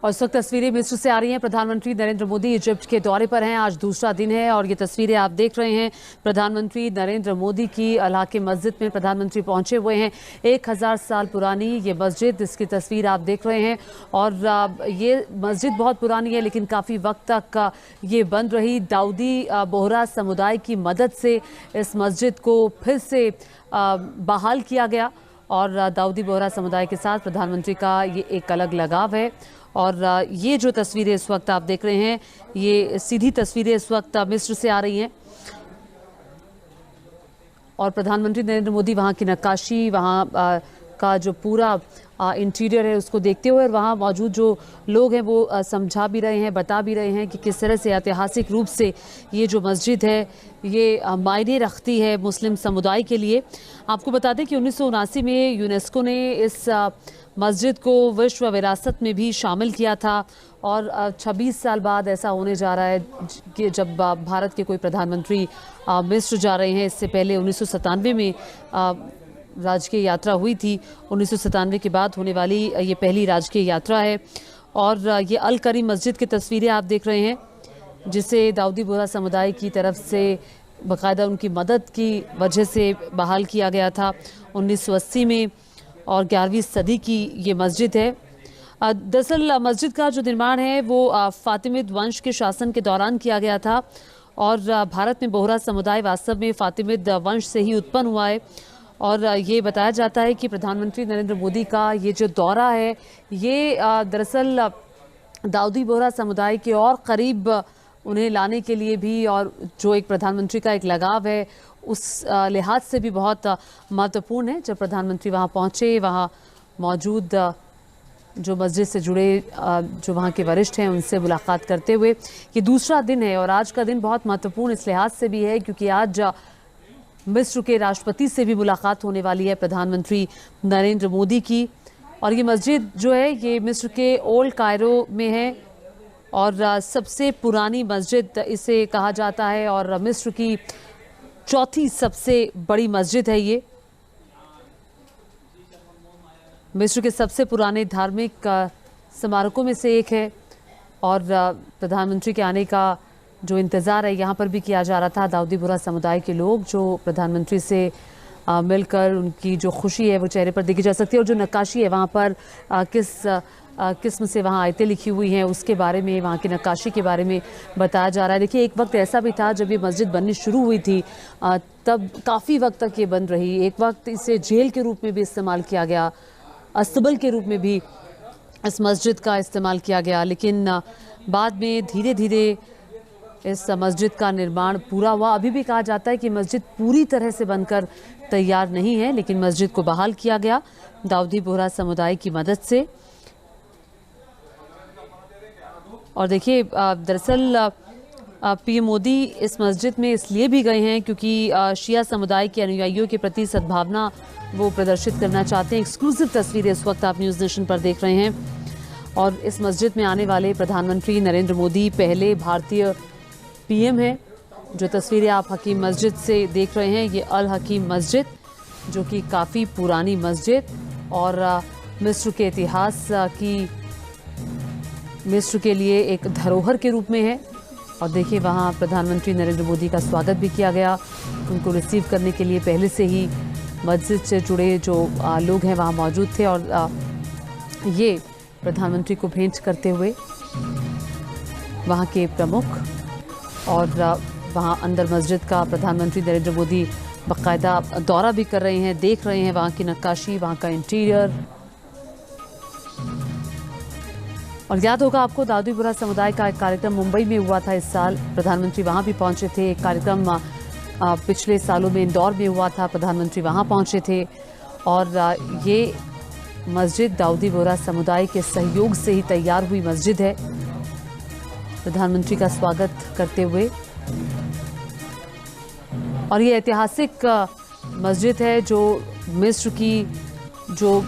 और इस वक्त तस्वीरें मिस्र से आ रही हैं। प्रधानमंत्री नरेंद्र मोदी इजिप्ट के दौरे पर हैं। आज दूसरा दिन है और ये तस्वीरें आप देख रहे हैं। प्रधानमंत्री नरेंद्र मोदी की अल की मस्जिद में प्रधानमंत्री पहुंचे हुए हैं। 1000 साल पुरानी ये मस्जिद, इसकी तस्वीर आप देख रहे हैं। और ये मस्जिद बहुत पुरानी है लेकिन काफ़ी वक्त तक ये बंद रही। दाऊदी बोहरा समुदाय की मदद से इस मस्जिद को फिर से बहाल किया गया और दाऊदी बोहरा समुदाय के साथ प्रधानमंत्री का ये एक अलग लगाव है। और ये जो तस्वीरें इस वक्त आप देख रहे हैं, ये सीधी तस्वीरें इस वक्त मिस्र से आ रही हैं और प्रधानमंत्री नरेंद्र मोदी वहाँ की नक्काशी, वहाँ का जो पूरा इंटीरियर है उसको देखते हुए और वहाँ मौजूद जो लोग हैं वो समझा भी रहे हैं, बता भी रहे हैं कि किस तरह से ऐतिहासिक रूप से ये जो मस्जिद है ये मायने रखती है मुस्लिम समुदाय के लिए। आपको बता दें कि 1979 में यूनेस्को ने इस मस्जिद को विश्व विरासत में भी शामिल किया था और 26 साल बाद ऐसा होने जा रहा है कि जब भारत के कोई प्रधानमंत्री मिस्र जा रहे हैं। इससे पहले 1997 में राजकीय यात्रा हुई थी। 1997 के बाद होने वाली ये पहली राजकीय यात्रा है। और ये अल करीम मस्जिद की तस्वीरें आप देख रहे हैं जिसे दाऊदी बोहरा समुदाय की तरफ से बाकायदा उनकी मदद की वजह से बहाल किया गया था 1980 में और 11वीं सदी की ये मस्जिद है। दरअसल मस्जिद का जो निर्माण है वो फातिमिद वंश के शासन के दौरान किया गया था और भारत में बोहरा समुदाय वास्तव में फातिमिद वंश से ही उत्पन्न हुआ है। और ये बताया जाता है कि प्रधानमंत्री नरेंद्र मोदी का ये जो दौरा है ये दरअसल दाऊदी बोहरा समुदाय के और करीब उन्हें लाने के लिए भी, और जो एक प्रधानमंत्री का एक लगाव है उस लिहाज से भी बहुत महत्वपूर्ण है। जब प्रधानमंत्री वहाँ पहुँचे, वहाँ मौजूद जो मस्जिद से जुड़े जो वहाँ के वरिष्ठ हैं उनसे मुलाकात करते हुए ये दूसरा दिन है। और आज का दिन बहुत महत्वपूर्ण इस लिहाज से भी है क्योंकि आज मिस्र के राष्ट्रपति से भी मुलाकात होने वाली है प्रधानमंत्री नरेंद्र मोदी की। और ये मस्जिद जो है ये मिस्र के ओल्ड कायरो में है और सबसे पुरानी मस्जिद इसे कहा जाता है और मिस्र की चौथी सबसे बड़ी मस्जिद है ये। मिस्र के सबसे पुराने धार्मिक स्मारकों में से एक है और प्रधानमंत्री के आने का जो इंतज़ार है यहाँ पर भी किया जा रहा था। दाऊदी बोहरा समुदाय के लोग जो प्रधानमंत्री से मिलकर उनकी जो खुशी है वो चेहरे पर देखी जा सकती है। और जो नक्काशी है वहाँ पर किस किस्म से वहाँ आयतें लिखी हुई हैं उसके बारे में, वहाँ की नक्काशी के बारे में बताया जा रहा है। देखिए एक वक्त ऐसा भी था जब ये मस्जिद बननी शुरू हुई थी तब काफ़ी वक्त तक ये बन रही। एक वक्त इसे जेल के रूप में भी इस्तेमाल किया गया, अस्तबल के रूप में भी इस मस्जिद का इस्तेमाल किया गया, लेकिन बाद में धीरे धीरे इस मस्जिद का निर्माण पूरा हुआ। अभी भी कहा जाता है कि मस्जिद पूरी तरह से बनकर तैयार नहीं है लेकिन मस्जिद को बहाल किया गया दाऊदी बोहरा समुदाय की मदद से। और देखिए दरअसल पीएम मोदी इस मस्जिद में इसलिए भी गए हैं क्योंकि शिया समुदाय के अनुयायियों के प्रति सद्भावना वो प्रदर्शित करना चाहते हैं। एक्सक्लूसिव तस्वीरें इस वक्त आप न्यूज़ नेशन पर देख रहे हैं और इस मस्जिद में आने वाले प्रधानमंत्री नरेंद्र मोदी पहले भारतीय पीएम है। जो तस्वीरें आप हकीम मस्जिद से देख रहे हैं ये अल हकीम मस्जिद जो कि काफ़ी पुरानी मस्जिद और मिस्र के इतिहास की, मिस्र के लिए एक धरोहर के रूप में है। और देखिए वहाँ प्रधानमंत्री नरेंद्र मोदी का स्वागत भी किया गया। उनको रिसीव करने के लिए पहले से ही मस्जिद से जुड़े जो लोग हैं वहाँ मौजूद थे और ये प्रधानमंत्री को भेंट करते हुए वहाँ के प्रमुख और वहाँ अंदर मस्जिद का प्रधानमंत्री नरेंद्र मोदी बाकायदा दौरा भी कर रहे हैं, देख रहे हैं वहाँ की नक्काशी, वहाँ का इंटीरियर। और याद होगा आपको दाऊदी बोहरा समुदाय का एक कार्यक्रम मुंबई में हुआ था इस साल, प्रधानमंत्री वहाँ भी पहुँचे थे। एक कार्यक्रम पिछले सालों में इंदौर में हुआ था, प्रधानमंत्री वहाँ पहुँचे थे। और ये मस्जिद दाऊदी बोहरा समुदाय के सहयोग से ही तैयार हुई मस्जिद है। प्रधानमंत्री का स्वागत करते हुए और ये ऐतिहासिक मस्जिद है जो मिस्र की जो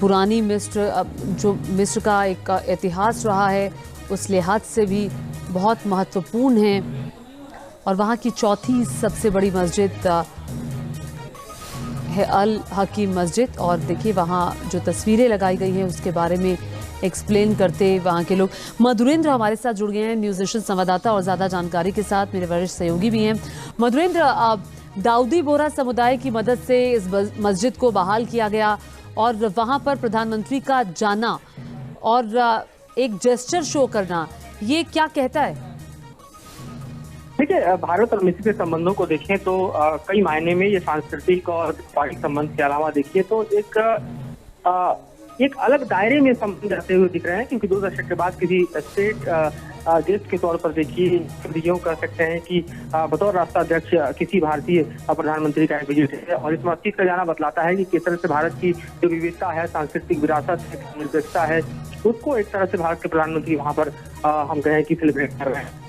पुरानी मिस्र का एक इतिहास रहा है उस लिहाज से भी बहुत महत्वपूर्ण है। और वहाँ की चौथी सबसे बड़ी मस्जिद है अल हकीम मस्जिद। और देखिए वहाँ जो तस्वीरें लगाई गई हैं उसके बारे में एक्सप्लेन करते वहाँ के लोग। मधुरेंद्र हमारे साथ जुड़ गए हैं, न्यूज़ नेशन संवाददाता और ज़्यादा जानकारी के साथ मेरे वरिष्ठ सहयोगी भी हैं। मधुरेंद्र, दाऊदी बोहरा समुदाय की मदद से इस मस्जिद को बहाल किया गया और वहाँ पर प्रधानमंत्री का जाना और एक जेस्चर शो करना, ये क्या कहता है? देखिए, भारत और मिस्र के संबंधों को देखें तो कई मायने में ये सांस्कृतिक और व्यापारिक संबंध के अलावा देखिए तो एक अलग दायरे में संबंध रहते हुए दिख रहे हैं, क्योंकि 2 दशक के बाद किसी स्टेट गेस्ट के तौर पर देखिए यूँ कह सकते हैं कि बतौर राष्ट्राध्यक्ष किसी भारतीय प्रधानमंत्री का विजिट है। और इस मस्जिद का जाना बतलाता है कि किस तरह से भारत की जो विविधता है, सांस्कृतिक विरासत है, निरपेक्षता है, उसको एक तरह से भारत के प्रधानमंत्री वहाँ पर हम कहें कि सेलिब्रेट कर रहे हैं।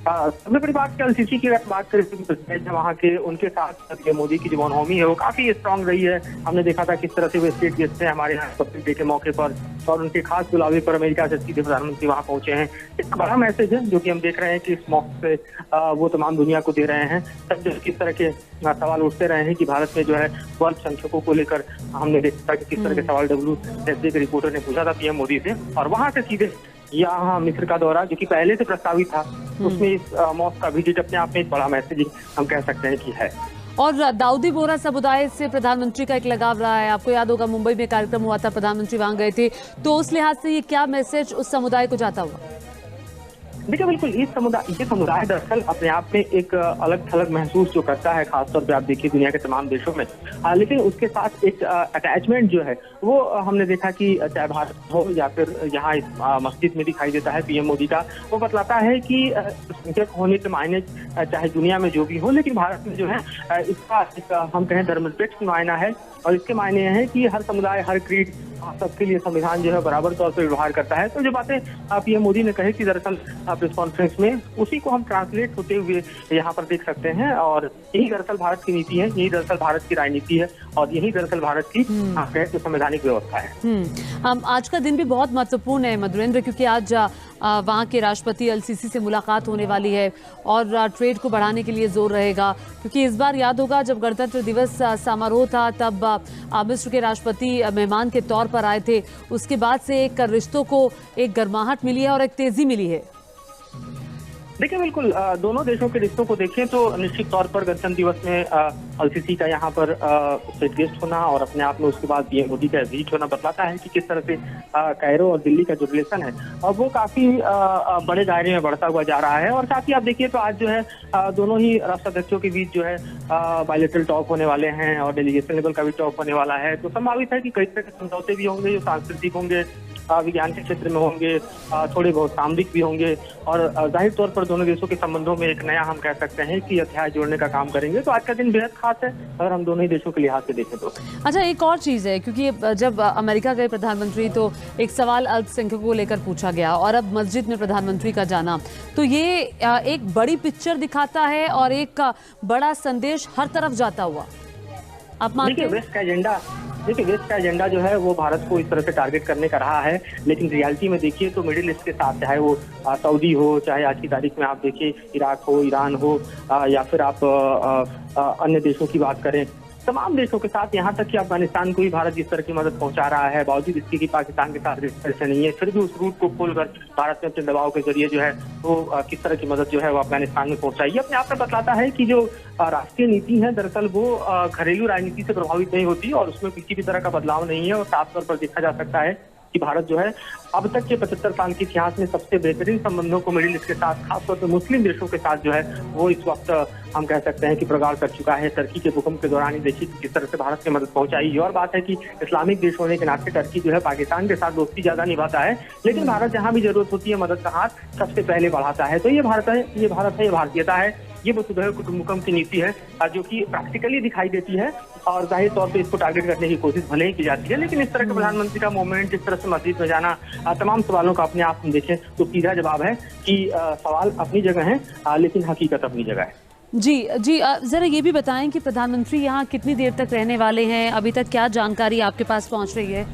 सबसे बड़ी बात एलसीसी की अगर बात करें, वहाँ के उनके साथ मोदी की जो बोनहोमी है वो काफी स्ट्रांग रही है। हमने देखा था किस तरह से वे स्टेट गेस्ट हैं हमारे यहाँ रिपब्लिक डे के मौके पर, और उनके खास बुलावे पर अमेरिका से सीधे प्रधानमंत्री वहाँ पहुंचे हैं। एक बड़ा मैसेज है जो कि हम देख रहे हैं कि इस मौके पे वो तमाम दुनिया को दे रहे हैं। सब किस तरह के सवाल उठते रहे हैं कि भारत में जो है अल्पसंख्यकों को लेकर हमने देखा कि किस तरह के सवाल WSJ के रिपोर्टर ने पूछा था पीएम मोदी से, और वहाँ से सीधे यहाँ मिस्र का दौरा जो कि पहले से प्रस्तावित था, उसमें इस मॉस्क का विजिट अपने आप में एक बड़ा मैसेज हम कह सकते हैं कि है। और दाऊदी बोहरा समुदाय से प्रधानमंत्री का एक लगाव रहा है। आपको याद होगा मुंबई में कार्यक्रम हुआ था, प्रधानमंत्री वहां गए थे, तो उस लिहाज से ये क्या मैसेज उस समुदाय को जाता हुआ? देखिए, बिल्कुल ये समुदाय दरअसल अपने आप में एक अलग थलग महसूस जो करता है, खासतौर पे आप देखिए दुनिया के तमाम देशों में, लेकिन उसके साथ एक अटैचमेंट जो है वो हमने देखा कि चाहे भारत हो या फिर यहाँ इस मस्जिद में दिखाई देता है पीएम मोदी का। वो बतलाता है कि संख्यक होने के मायने चाहे दुनिया में जो भी हो, लेकिन भारत में जो है इसका हम कहें धर्मनिरपेक्ष मायना है, और इसके मायने है कि हर समुदाय, हर क्रीड, सबके लिए संविधान जो है बराबर तौर पर व्यवहार करता है। तो जो बातें पीएम मोदी ने कही कि दरअसल प्रेस कॉन्फ्रेंस में, उसी को हम ट्रांसलेट होते हुए यहाँ पर देख सकते हैं, और यही दरअसल भारत की नीति है, यही दरअसल भारत की राजनीति है, और यही दरअसल भारत की संवैधानिक व्यवस्था है। आज का दिन भी बहुत महत्वपूर्ण है मधुरेंद्र, क्योंकि आज वहाँ के राष्ट्रपति एलसीसी से मुलाकात होने वाली है और ट्रेड को बढ़ाने के लिए जोर रहेगा, क्योंकि इस बार याद होगा जब गणतंत्र दिवस समारोह था तब मिस्र के राष्ट्रपति मेहमान के तौर पर आए थे। उसके बाद से एक रिश्तों को एक गर्माहट मिली है और एक तेजी मिली है। देखिए, बिल्कुल दोनों देशों के रिश्तों को देखें तो निश्चित तौर पर गणतंत्र दिवस में एलसीसी का यहाँ पर स्टेट गेस्ट होना और अपने आप में उसके बाद पीएम मोदी का विजिट होना बतलाता है कि किस तरह से कायरो और दिल्ली का जो रिलेशन है और वो काफी बड़े दायरे में बढ़ता हुआ जा रहा है। और साथ ही आप देखिए तो आज जो है दोनों ही राष्ट्राध्यक्षों के बीच जो है बायलैटरल टॉक होने वाले हैं और डेलीगेशन लेवल का भी टॉक होने वाला है। तो संभावित है कि कई तरह के समझौते भी होंगे जो सांस्कृतिक होंगे, विज्ञान के क्षेत्र में होंगे, थोड़े बहुत सामरिक भी होंगे, और जाहिर तौर पर दोनों देशों के संबंधों में एक नया हम कह सकते हैं कि अध्याय जोड़ने का काम करेंगे। तो आज का दिन बेहद खास है अगर हम दोनों ही देशों के लिहाज से देखें तो। अच्छा, एक और चीज़ है, क्योंकि जब अमेरिका गए प्रधानमंत्री तो एक सवाल अल्पसंख्यकों को लेकर पूछा गया, और अब मस्जिद में प्रधानमंत्री का जाना, तो ये एक बड़ी पिक्चर दिखाता है और एक बड़ा संदेश हर तरफ जाता हुआ। आप मानते हैं? वेस्ट का एजेंडा जो है वो भारत को इस तरह से टारगेट करने का रहा है, लेकिन रियलिटी में देखिए तो मिडिल ईस्ट के साथ, चाहे वो सऊदी हो, चाहे आज की तारीख में आप देखिए इराक हो, ईरान हो, या फिर आप अन्य देशों की बात करें, तमाम देशों के साथ, यहाँ तक कि अफगानिस्तान को भी भारत जिस तरह की मदद पहुंचा रहा है, बावजूद इसके कि पाकिस्तान के साथ इस तरह से नहीं है, फिर भी उस रूट को खोलकर भारत ने अपने दबाव के जरिए जो है वो किस तरह की मदद जो है वो अफगानिस्तान में पहुंचाई। ये अपने आप में बतलाता है कि जो राष्ट्रीय नीति है दरअसल वो घरेलू राजनीति से प्रभावित नहीं होती और उसमें किसी भी तरह का बदलाव नहीं है। और साफ तौर पर देखा जा सकता है कि भारत जो है अब तक के 75 साल के इतिहास में सबसे बेहतरीन संबंधों को मिडिल ईस्ट के साथ, खासतौर पर मुस्लिम देशों के साथ जो है वो इस वक्त हम कह सकते हैं कि प्रगाढ़ कर चुका है। टर्की के भूकंप के दौरान ही देखिए किस तरह से भारत ने मदद पहुंचाई। और बात है कि इस्लामिक देश होने के नाते टर्की जो है पाकिस्तान के साथ दोस्ती ज्यादा निभाता है, लेकिन भारत जहां भी जरूरत होती है मदद का हाथ सबसे पहले बढ़ाता है। तो ये भारत है, ये भारतीयता है, ये वसुधैव कुटुंबकम की नीति है जो कि प्रैक्टिकली दिखाई देती है और जाहिर तौर पे इसको टारगेट करने की कोशिश भले ही की जाती है। लेकिन इस तरह के प्रधानमंत्री का मूवमेंट, इस तरह से मस्जिद में जाना, तमाम सवालों का अपने आप हम देखें तो सीधा जवाब है कि सवाल अपनी जगह है, लेकिन हकीकत अपनी जगह है। जी, जरा ये भी बताएं कि प्रधानमंत्री यहाँ कितनी देर तक रहने वाले हैं? अभी तक क्या जानकारी आपके पास पहुँच रही है?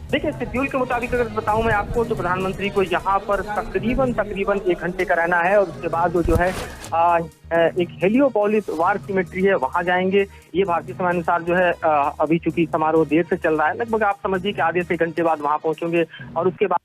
देखिए, शेड्यूल के मुताबिक अगर बताऊं मैं आपको, तो प्रधानमंत्री को यहाँ पर तकरीबन 1 घंटे का रहना है और उसके बाद वो जो है एक हेलियोपोलिस वार सिमेट्री है, वहां जाएंगे। ये भारतीय समयानुसार जो है अभी चूंकि समारोह देर से चल रहा है, लगभग आप समझिए कि आधे से 1 घंटे बाद वहां पहुंचेंगे और उसके बाद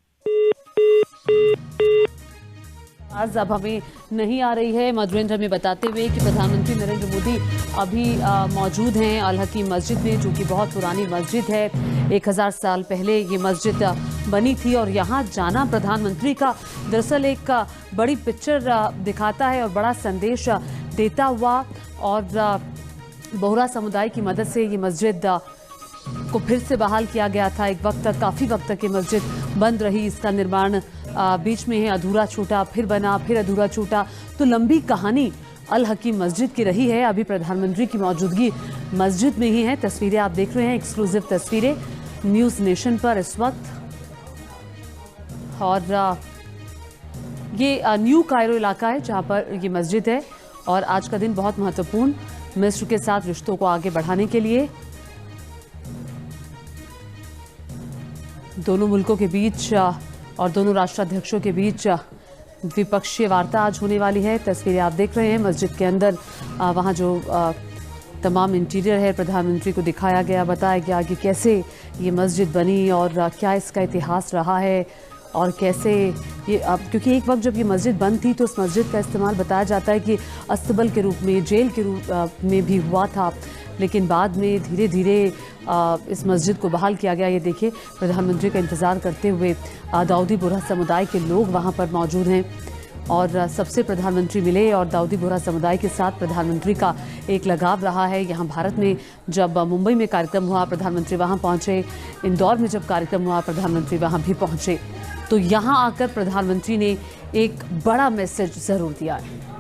आज अब हमें नहीं आ रही है मधुरेंद्र हमें बताते हुए कि प्रधानमंत्री नरेंद्र मोदी अभी मौजूद हैं अल हकीम मस्जिद में, जो कि बहुत पुरानी मस्जिद है। 1000 साल पहले ये मस्जिद बनी थी और यहाँ जाना प्रधानमंत्री का दरअसल एक बड़ी पिक्चर दिखाता है और बड़ा संदेश देता हुआ। और बोहरा समुदाय की मदद से ये मस्जिद को फिर से बहाल किया गया था। एक वक्त तक, काफ़ी वक्त तक ये मस्जिद बंद रही, इसका निर्माण बीच में है अधूरा छूटा, फिर बना, फिर अधूरा छूटा। तो लंबी कहानी अल हकीम मस्जिद की रही है। अभी प्रधानमंत्री की मौजूदगी मस्जिद में ही है। तस्वीरें आप देख रहे हैं, एक्सक्लूसिव तस्वीरें न्यूज़ नेशन पर इस वक्त। और ये न्यू कायरो इलाका है जहां पर ये मस्जिद है और आज का दिन बहुत महत्वपूर्ण मिस्र के साथ रिश्तों को आगे बढ़ाने के लिए। दोनों मुल्कों के बीच और दोनों राष्ट्राध्यक्षों के बीच द्विपक्षीय वार्ता आज होने वाली है। तस्वीरें आप देख रहे हैं मस्जिद के अंदर, वहाँ जो तमाम इंटीरियर है प्रधानमंत्री को दिखाया गया, बताया गया कि कैसे ये मस्जिद बनी और क्या इसका इतिहास रहा है और कैसे ये अब, क्योंकि एक वक्त जब ये मस्जिद बंद थी तो उस मस्जिद का इस्तेमाल बताया जाता है कि अस्तबल के रूप में, जेल के रूप में भी हुआ था, लेकिन बाद में धीरे धीरे इस मस्जिद को बहाल किया गया। ये देखिए, प्रधानमंत्री का इंतज़ार करते हुए दाऊदी बोहरा समुदाय के लोग वहाँ पर मौजूद हैं और सबसे प्रधानमंत्री मिले और दाऊदी बोहरा समुदाय के साथ प्रधानमंत्री का एक लगाव रहा है। यहाँ भारत में जब मुंबई में कार्यक्रम हुआ प्रधानमंत्री वहाँ पहुँचे, इंदौर में जब कार्यक्रम हुआ प्रधानमंत्री वहाँ भी पहुँचे। तो यहाँ आकर प्रधानमंत्री ने एक बड़ा मैसेज ज़रूर दिया है।